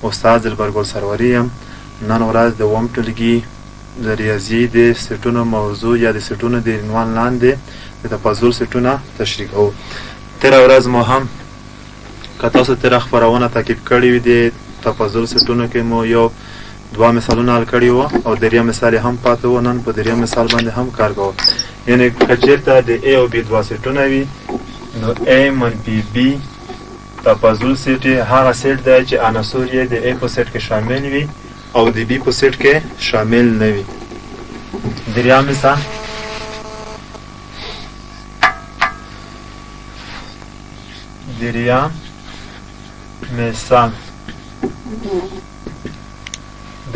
استاد دلبرګل سروری یم. نن ورځ د اووم ټولګي د ریاضي د سیټونو موضوع یا د سیټونو د عنوان لاندې د تفاضل سیټونه تشریح کوو. تېره ورځ مو هم که تاسو تېره خپرونه تعقیب کړې وي د تفاضل سیټونو کې مو یو دوه مثالونه حل کړي وو او دریم مثال هم پاتې و. نن په دریم مثال باندې هم کار کوو. یعنې که چېرته د A او B دوه سیټونه وي نو A منفي B تفاضل سیټ هغه سیټ دی چې عناصر یې د A په سیټ کې شامل وي او د B په سیټ کې شامل نه وي. دریم مثال د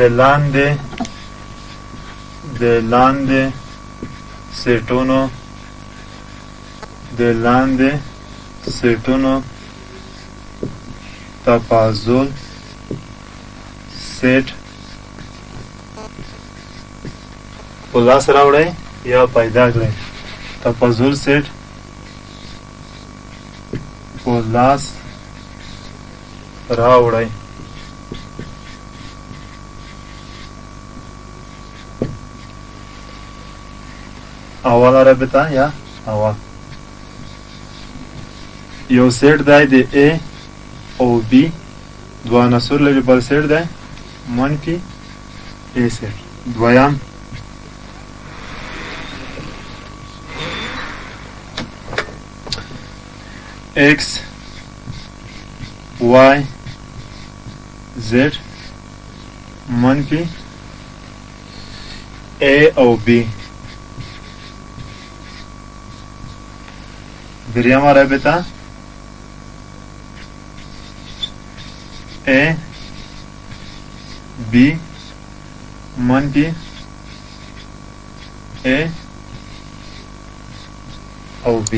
لاندې سیټونو تفاضل سیټ په لاس راوړئ یا پیدا کړئ. تفاضل سیټ په لاس راوړئ. اوله رابطه یا اول یو سیټ دی د A او B دوه عناصر لري. بل سیټ دی منفي A سیټ. دویم X Y Z منفي A او B. دریمه رابطه A B منفي A او B.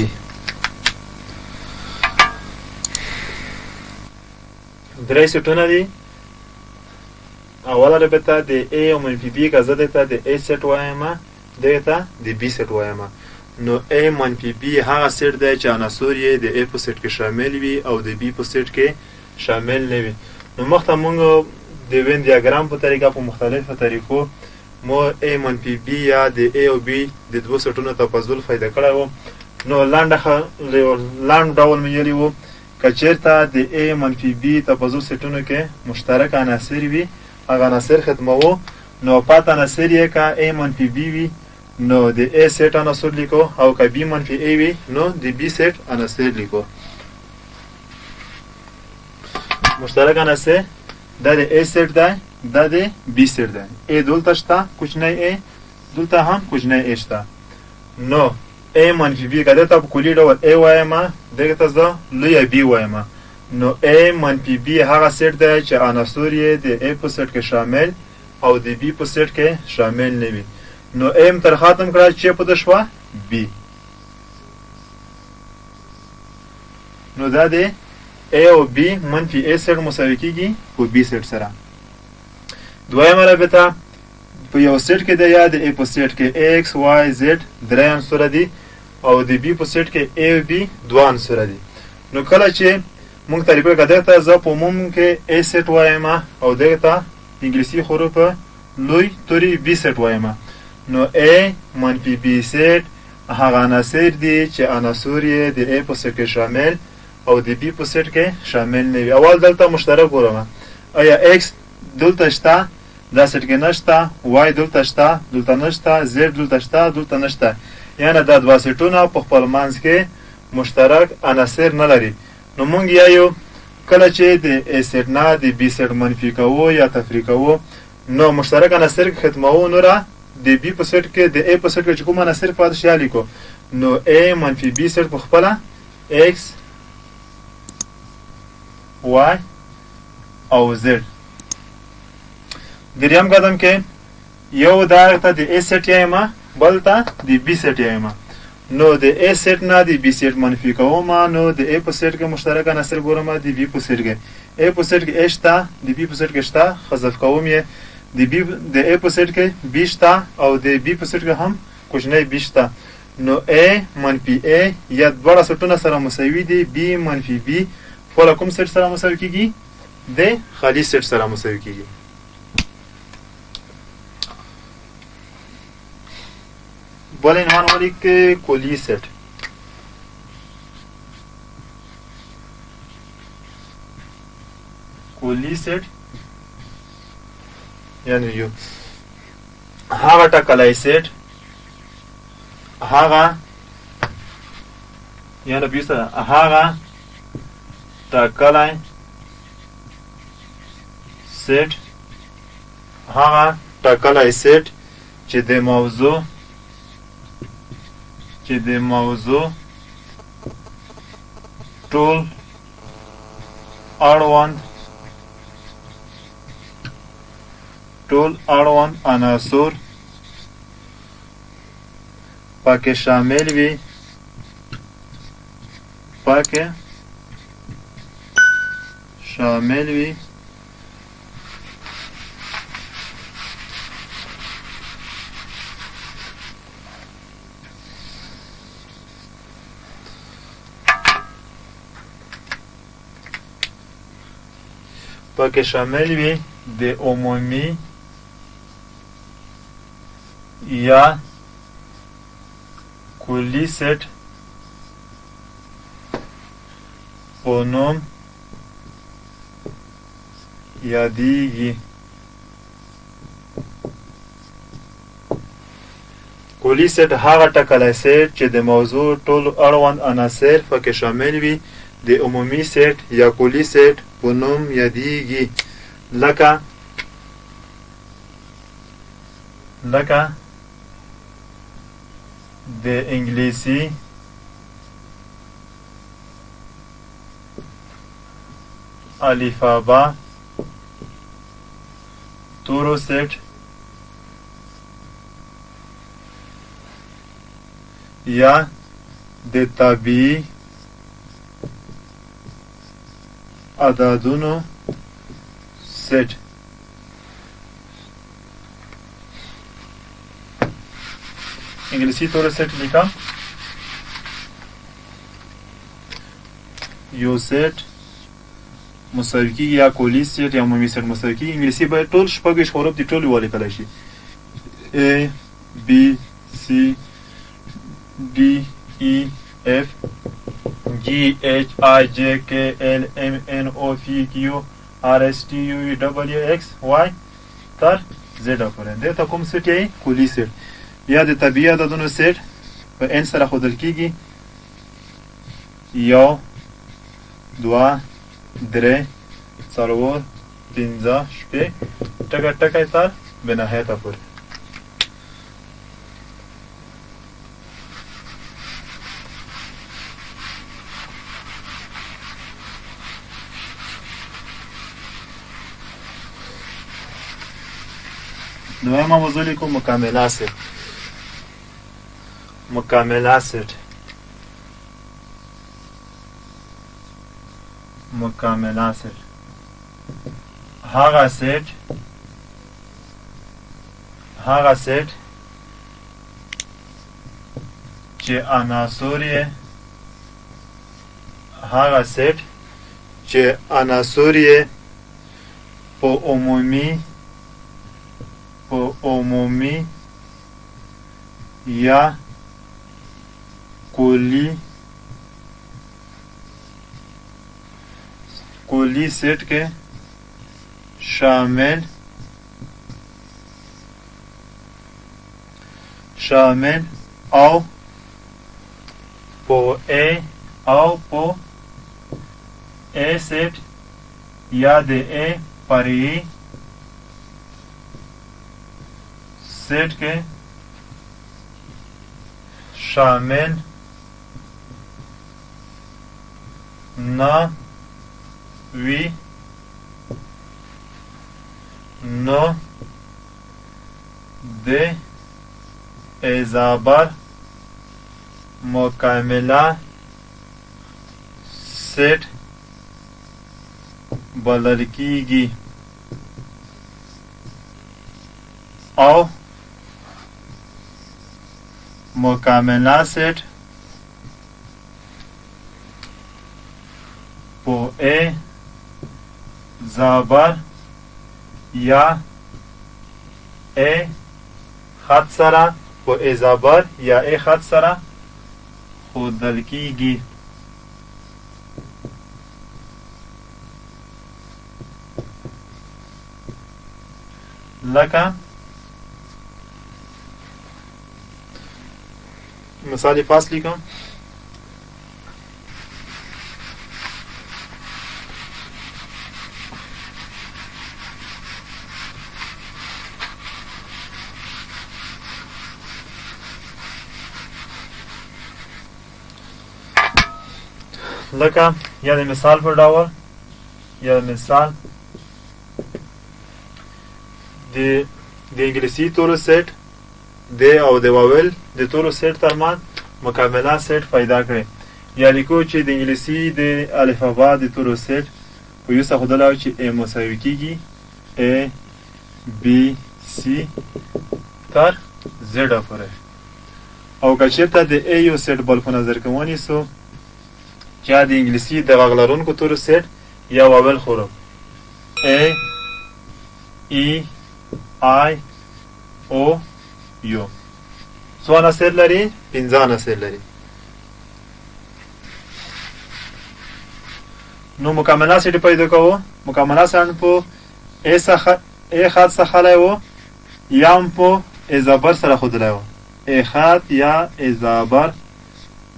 درې سیټونه دي. اوله رابطه د A او منفي B که زه دې ته د A سیټ وایم دې ته د B سیټ وایم نو A منفي B هغه سیټ دی چې عناصر یې د A په سیټ کې شامل وي او د B په سیټ کې شامل نه وي. نو مخته مونږ د وین دیاګرام په طریقه په مختلفو طریقو مو A منفي B یا د A او B د دوه سیټونو تفاضل پیدا کړی و. نو لنډ ډول مې ویلي و که چېرته د A منفي B تفاضل سیټونو کې مشترک عناصر وي هغه عناصر ختموو. نو پات عناصر یې که A منفي B وي نو د A سیټ عناصر لیکو او که B منفي A وي نو د B سیټ عناصر لیکو. مشترک عناصر دا د A سیټ دی دا د B سیټ دی. A دلته شته کوچنی A دلته هم کوچنی A شته. نو A منفي B که دلته په کلي ډول A وایم دغه ته زه لویه B وایم نو A منفي B هغه سیټ دی چې عناصر یې د A په سیټ کې شامل او د B په سیټ کې شامل نه وي. نو A م تر ختم کړه چې په د شوه B. نو دا د A او B منفي A سیټ مساوي کیږي په B سیټ سره. دویمه رابطه په یو سیټ کې دی یا د A په سیټ کې X Y Z درې عنصره دي او د B په سیټ کې A او B دوه عنصره دي. نو کله چې موږ تعریف کړو دغه ته زه په عموم کې A سیټ وایم او دغه ته انګلیسي حروف لوی توري B سیټ وایم. نو A منفي B سیټ هغه عناصر دي چې عناصر یې د A په سیټ کې شامل او د B په سیټ کې شامل نه وي. اول دلته مشترک ګورم آیا X دلته شته دا سیټ کې نشته Y دلته شته دلته نشته Z دلته شته دلته نشته. یعنې دا دوه سیټونه په خپل منځ کې مشترک عناصر نه لري. نو مونږ یو کله چې د A سیټ نه د B سیټ منفي کوو یا تفریق کوو نو مشترک عناصر ختموو. نوره د B په سیټ کې د A په سیټ کې چې کوم عناصر پاتې شي لیکو. نو A منفي B سیټ په خپله X Y او Z. دریم قدم کې یو دا ته د A سیټ یم بل ته د B سیټ یم. نو د A سیټ نه د B سیټ منفي کوم نو د A په سیټ کې مشترک عناصر ګورم د B په سیټ کې A په سیټ کې A شته د B په سیټ کې شته حذف کوم یې د A په سیټ کې B شته او د B په سیټ کې هم کوچنی B شته. نو A منفي A یا دواړه سیټونه سره مساوي دي. B منفي B خپله کوم سیټ سره مساوي کیږي د خالی سیټ سره مساوي کیږي. بل عنوان ولیکئ کلي سیټ. کلي سیټ یعنی یو هغه ټاکلی سیټ هغه یعنی بیسته هغه ټاکلی سیټ هغه ټاکلی سیټ چې د موضوع ټول اړوند عناصر پکې شامل وي د عمومي یا کلي سیټ په نوم یادیږي. کلي سیټ هغه ټاکلی سیټ چې د موضوع ټول اړوند عناصر پکې شامل وي د عمومي سیټ یا کلي سیټ په نوم یادیږي. لکه د انګلیسي الفبا تورو سیټ یا د طبیعي عددونو سیټ. انګلیسي تورو سیټ لیکم. یو سیټ مساوي کیږي یا کلي سیټ یا عمومي سیټ مساوي کیږي. انګلیسي باید ټول شپږ حروف دي ټول ولیکلی شي. A B C D E F G H I J K L M N O P Q R S T U V W X Y تر زیډ پورې. دې ته کوم سیټ یې؟ کلي سیټ یا د طبیعي عددونو سیټ په n سره ښودل کیږي. 1 2 3 4 5 6 ټکی تر بنهایته پورې. دویمه موضوع لیکو مکمله سیټ. مکمله سیټ هغه سیټ چې عناصر یې په عمومي یا کلي سیټ کې شامل او په A سیټ یا د A فرعي سیټ کې شامل نه وي نو د اعتبار مکمله سیټ بلل کیږي. او مکمله سیټ په A زابر یا ا خط سره و ا زابر یا ا خط سره ښودل کیږي. لکه مثال فاصل لیکم. لکه یا د مثال په ډول یا مثال د انګلیسي تورو سیټ د او د واول د تورو سیټ ترمن مکمله سیټ پیدا کړي. یا لیکو چې د انګلیسي د الفبا د تورو سیټ په یو څه ښودلی چې ا مساوي کیږي ا بي سي تر زیډه پورې. او که چېرته د ا یو سیټ بل په نظر کې ونیسو چې د انګلیسي د غږ لرونکو تورو سیټ یا واول حروف ا ای آی او یو څو عناصر لري؟ 15 عناصر لري. نو مکمله سیټ پیدا کوو. مکمله سیټ په ا څخه ا خط څخه لی و یا هم په ا زبر سره ښودلی و. ا خط یا ا زبر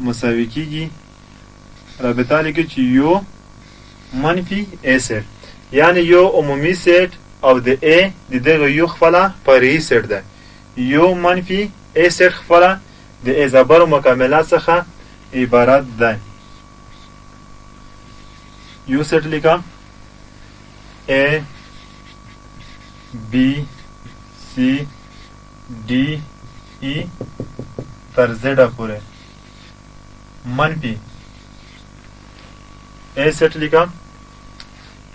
مساوي کیږي رابطه لیکو چې یو منفي ا سیټ، یعنی یو عمومي سیټ او د ا د دغه یو خپله فرعي سیټ ده. یو منفي ا سیټ خپله د ا زبر مکمله څخه عبارت ده. یو سیټ لیکم ا بي سي ډي ای تر زیډه پورې منفي ا سیټ لیکم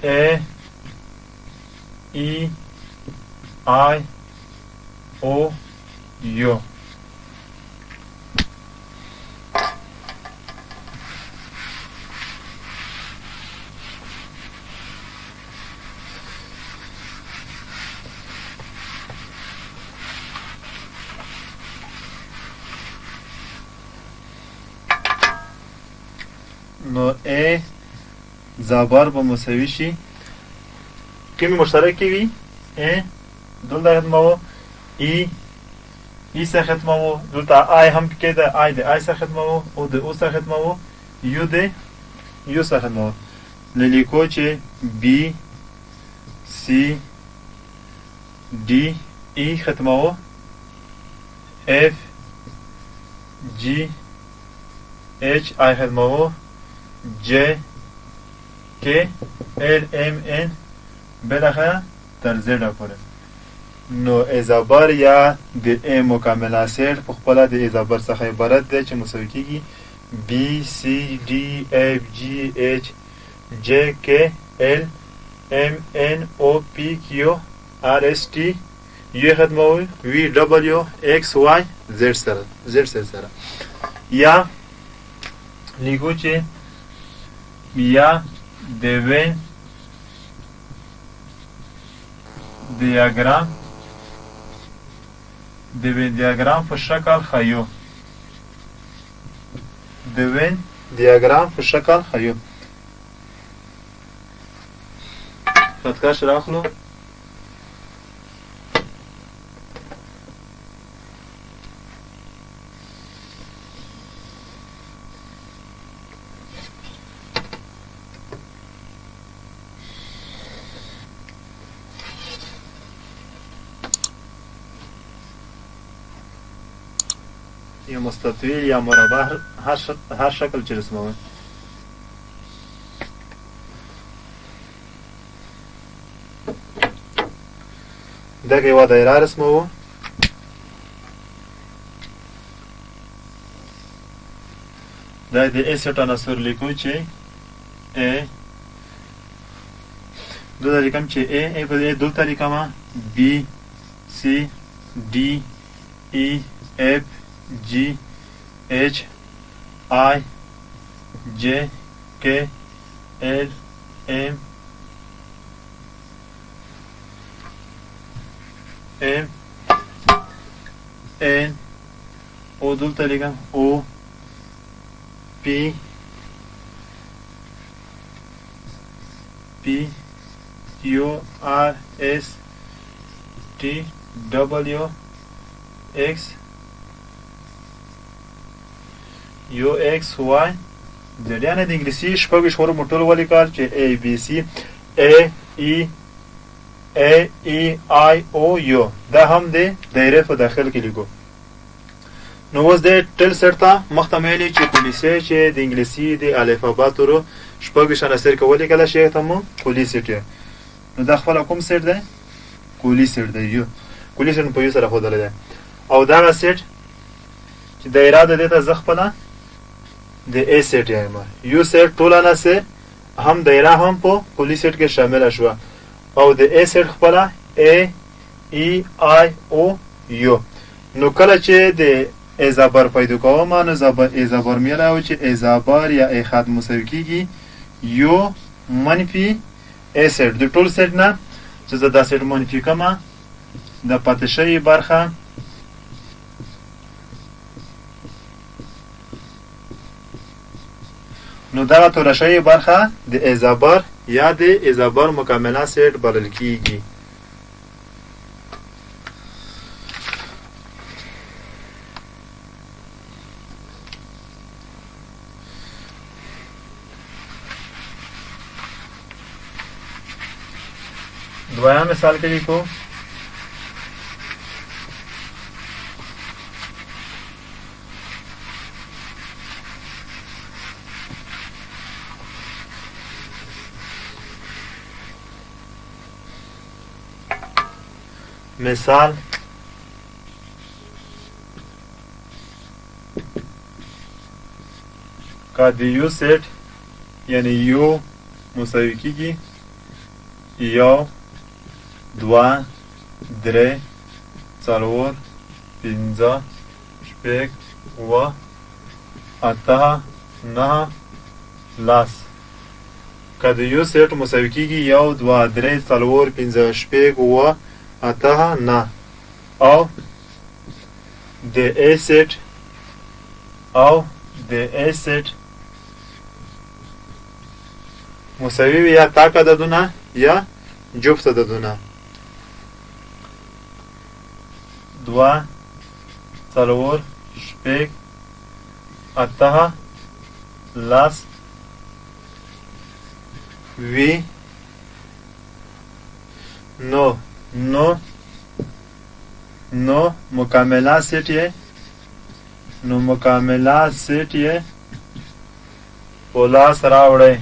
ا ای آی او یو. نو ا زبر به مساوي شي کومې مشترکې وي ا دلته ختموو ای څخه ختموو، دلته آی هم پکې ده آی د آی څخه ختموو او د او څخه ختموو، یو د یو څخه ختموو. نو لیکو چې بي سی ډي ای ختموو، اف جی اچ آی ختموو، جے که ال ام ان بالاخره تر زیډه پورې. نو اضابر یا د ا مکمله سیټ په خپله د اضابر څخه عبارت دی چې مساوي کیږي بي سی ډي اف جي اچ جے که ال ام ان او پی کیو آر اس ټي یو ختموي وی ډبلیو ایکس وای زیډ سره. یا لیکو چې یا د وین دیاگرام په شکل خیو. د وین دیاگرام په شکل خیو. خطکش راخلو. یا مستطیل یا مربع هر شکل چې رسموي. دغه یوه دایره رسموو. دا د ا سیټ عناصر لیکو چې ا دلته لیکم چې ا په دلته لیکمه بي سي ډي ای اف جی اچ آی جے کے ایل ایم M N او دلته لیکم O P P U R S T W X U X Y Z. یعنی د انګلیسي شپږ حروف ټول ولیکل چې A B C A E I O U. دا هم د دایره په داخل کې لیکو. نو اوس د ټل سر ته مخته ویلي چې پولیسي چې د انګلیسي د الفاباتو شپږ عناصر کې ولیکل شي ته مو پولیسي. نو دا خپل کوم سر دی؟ کولی سر دی. یو کولی سر په یو سره خودل دی. او دا سر چې دایره د دې ته زخپله د A سیټ یم. یو سیټ ټول عناصر هم دایره هم په کولی سیټ کې شامل شو. او د A سیټ خپله A E I O U. نو کله چې د اضافر پیدا کوم نو اضافر میراو چې اضافر یا ای خط مساوي کیږي یو منفي A سیټ. د ټول سیټ نه چې زه دا سیټ منفي کوم د پاتې شوی برخه نو دغه توره شوی برخه د اضافر یا د اضافر مکمله سیټ بلل کیږي. دویم مثال کې لیکو مثال که د یو سیټ یعنی یو مساوي کیږي یو دوه درې څلور پنځه شپږ اووه اته نهه لس. که د یو سیټ مساوي کیږي یو دوه درې څلور پنځه شپږ اووه اته نه او د A سیټ مساوي وي یا تاک عددونه یا جفت عددونه دوه څلور شپږ اته لس وي نو مکمله سیټ یې په لاس راوړئ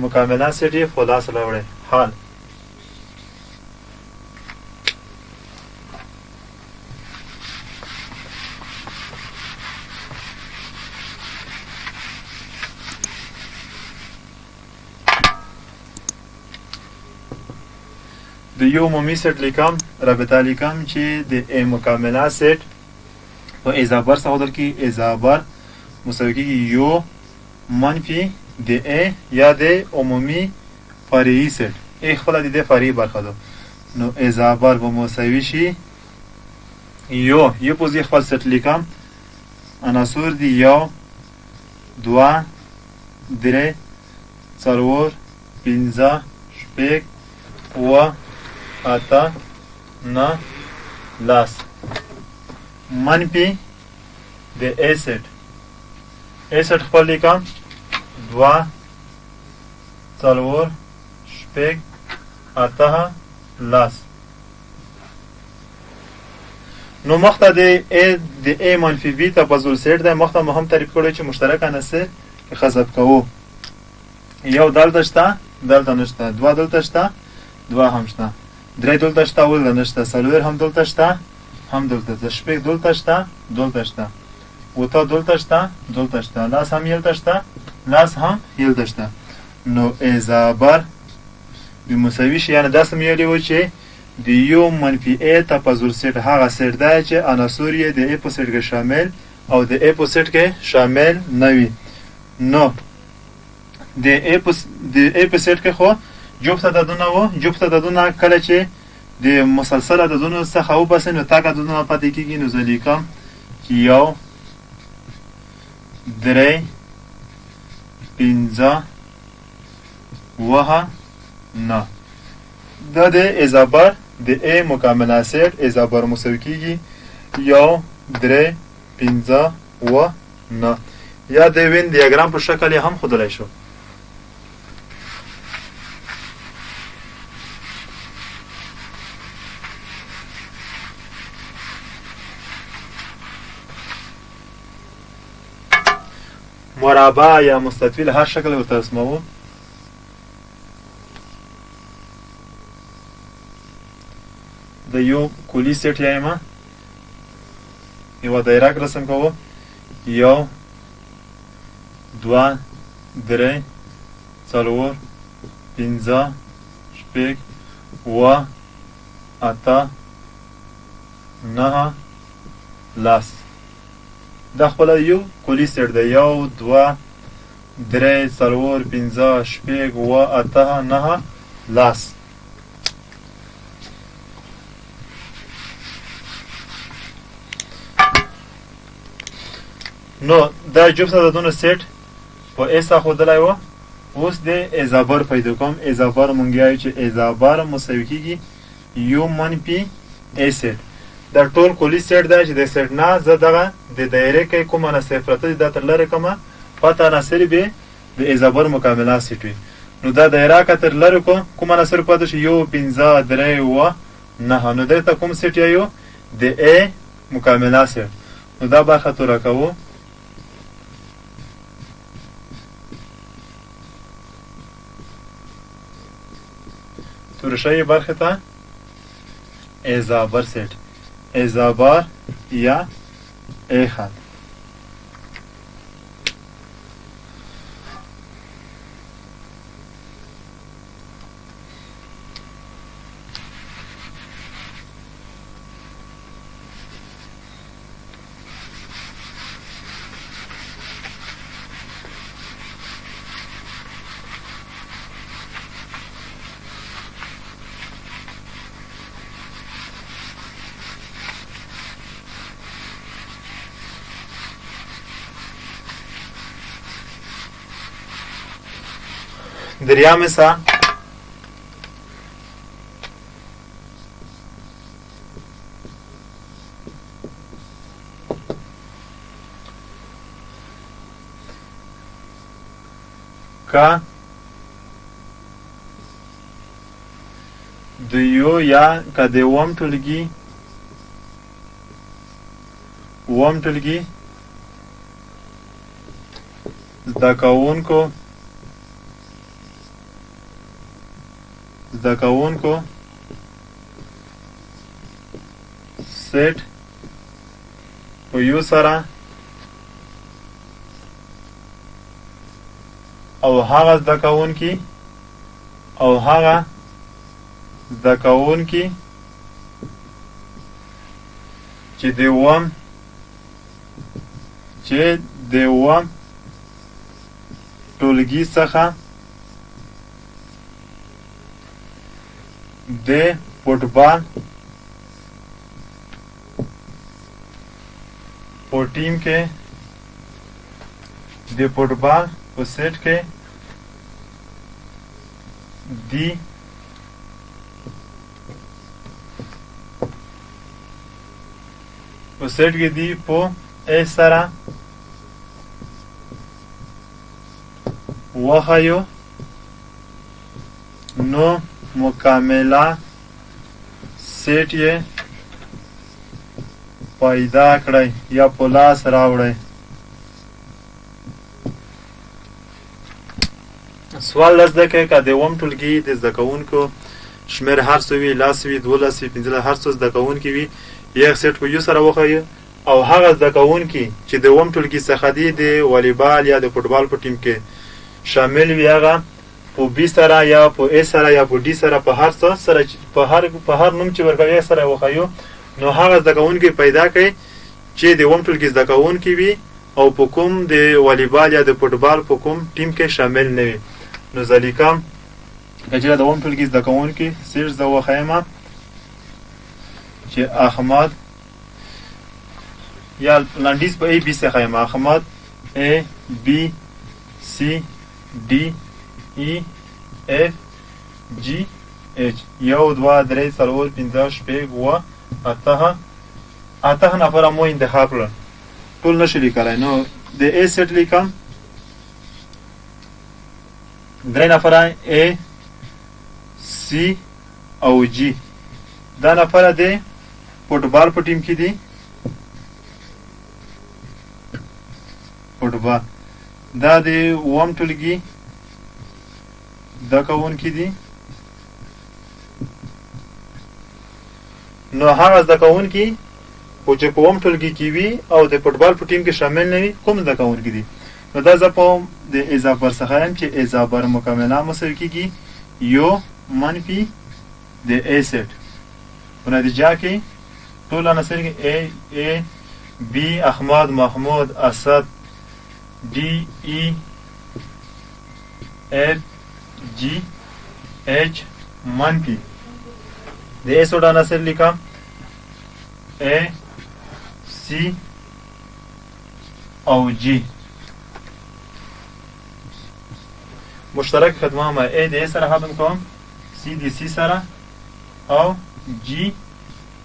مکمله سیټ یې په لاس راوړئ. حال د یو عمومي سیټ لیکم رابطه لیکم چې د A مکمله سیټ په اضافر څخه بدل کی اضافر مساوي کیږي یو منفي د A یا د عمومي فرعي سیټ. A خپله د دې فرعي برخه ده. نو اضافر به مساوي شي یو په ځای خپل سیټ لیکم عناصر دي یو دوه درې څلور پنځه شپږ اووه اته نه لس منفي د A سیټ خپل لیکم دوه څلور شپږ اته لس. نو مخته د A منفي B تفاضل سیټ دی. مخته مو هم تعریف کړی چې مشترک عناصر حذف کوو. یو دلته شته دلته نشته دوه دلته شته دوه هم شته درې دلته شته ولته نشته څلور هم دلته شته هم دلته شپږ دلته شته دلته شته اوته دلته شته دلته شته لس هم یلته شته لس هم یلته شته. نو اضافر بمساوي شي یعنی داسې مې ویلي و چې د یو منفي A تفاضل سیټ هغه سیټ دی چې عناصر یې د A په سیټ کې شامل او د A په سیټ کې شامل نه وي. نو د A په سیټ کې خو جفت عددونه وو. جفت عددونه کله چې د مسلسل عددونو څخه وباسئ نو تک عددونه پاتې کېږي. نو زه لیکم چې 1 3 5 9 9. دا د اضافه د A مکمله سیټ اضافه مساوي کېږي 1 3 5 9. یا د وین دیاګرام په شکل هم ښودلی شو. مربع یا مستطیل هر شکل ورته رسموو. د یو کلی سیټ یایمه یوه دایره رسم کوو 1 2 3 4 5 6 7 8 9 10. دا خپله یو کلی سیټ دی 1 2 3 4 5 6 7 8 9 10. نو دا جفت عددونو سیټ په ایسا ښودلی وه. اوس د اضافه پیدا کوم. اضافه مونږ وایو چې اضافه مساوي کېږي یو منفي ا سیټ. دا ټول کلي سیټ دی چې د سیټ نه زه دغه د دایرې کې کوم عناصر پراته دي دا تر لرې کومه پاتې عناصر به د اضافه مکمله سیټ وي. نو دا دایره که تر لرې کوم عناصر پاتې شي 1 5 3 9. نو دلته کوم سیټ یایو د ا مکمله سیټ. نو دا برخه توره کوو. تورشای برخه ته اضافه سیټ اضافه یا ا خط. دریا مثال کا د یو یا که د اووم ټولګي زده کوونکو سیټ په یو سره او هغه زده کوونکي چې د اووم ټولګي څخه د فوټبال په ټیم کې د فوټبال په سیټ کې دی په سیټ کې دی په ا سره وښیو نو مکمله سیټ یې پیدا کړئ یا په لاس راوړئ. سوال لس دقیقې که د اووم ټولګي د زده کوونکو شمېر هر څه وي 10 وي 12 وي 15 هر څه زده کوونکي وي یو سیټ په یو سره وښیو او هغه زده کوونکي چې د اووم ټولګي څخه دي د والیبال یا د فوټبال په ټیم کې شامل وي هغه په بي سره یا په ا سره یا په ډي سره په هر څه سره په هر نوم چې ورکوي سره وښیو نو هغه زده کوونکي پیدا کړئ چې د اووم ټولګي زده کوونکي وي او په کوم د والیبال یا د فوټبال په کوم ټیم کې شامل نه وي. نو ځلیکه که چېرې د اووم ټولګي زده کوونکي سیټ زه وښیم چې احمد یا لنډیز په ای بي سره ښیم. احمد A B C D E F G H 1 2 3 4 5 6 7 8 نفره مو انتخاب کړل. ټول نشي لیکلی. نو د A سیټ لیکم 3 نفره A C او G. دا نفره د فوټبال په ټیم کې دي. فوټبال دا د اووم ټولګي زده کوونکي دي. نو هغه زده کوونکي خو چې په اووم ټولګي کې وي او د فوټبال په ټیم کې شامل نه وي کوم زده کوونکي دي. نو دا زه په د اضافه څخه یم چې اضافه مکمله مساوي کېږي یو منفي د A سیټ. په نتیجه کې ټول عناصر کې A B احمد محمود اسد D E F G H منفي د A سیټ عناصر لیکم A C او G. مشترک خدمه ما A د A سره ختم کوم C د C سره او G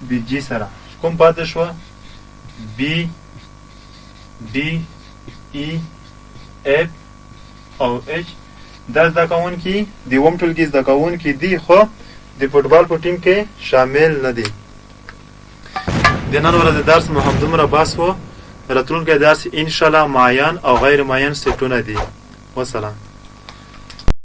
د G سره. کوم پاتې شو B D E F او H. دا زده کوونکي د اووم ټولګي زده کوونکي دي خو د فوټبال په ټیم کې شامل نه دي. د نن ورځې درس مو همدومره بس و. راتلونکی درس انشاءالله معین او غیر معین سیټونه دي. والسلام.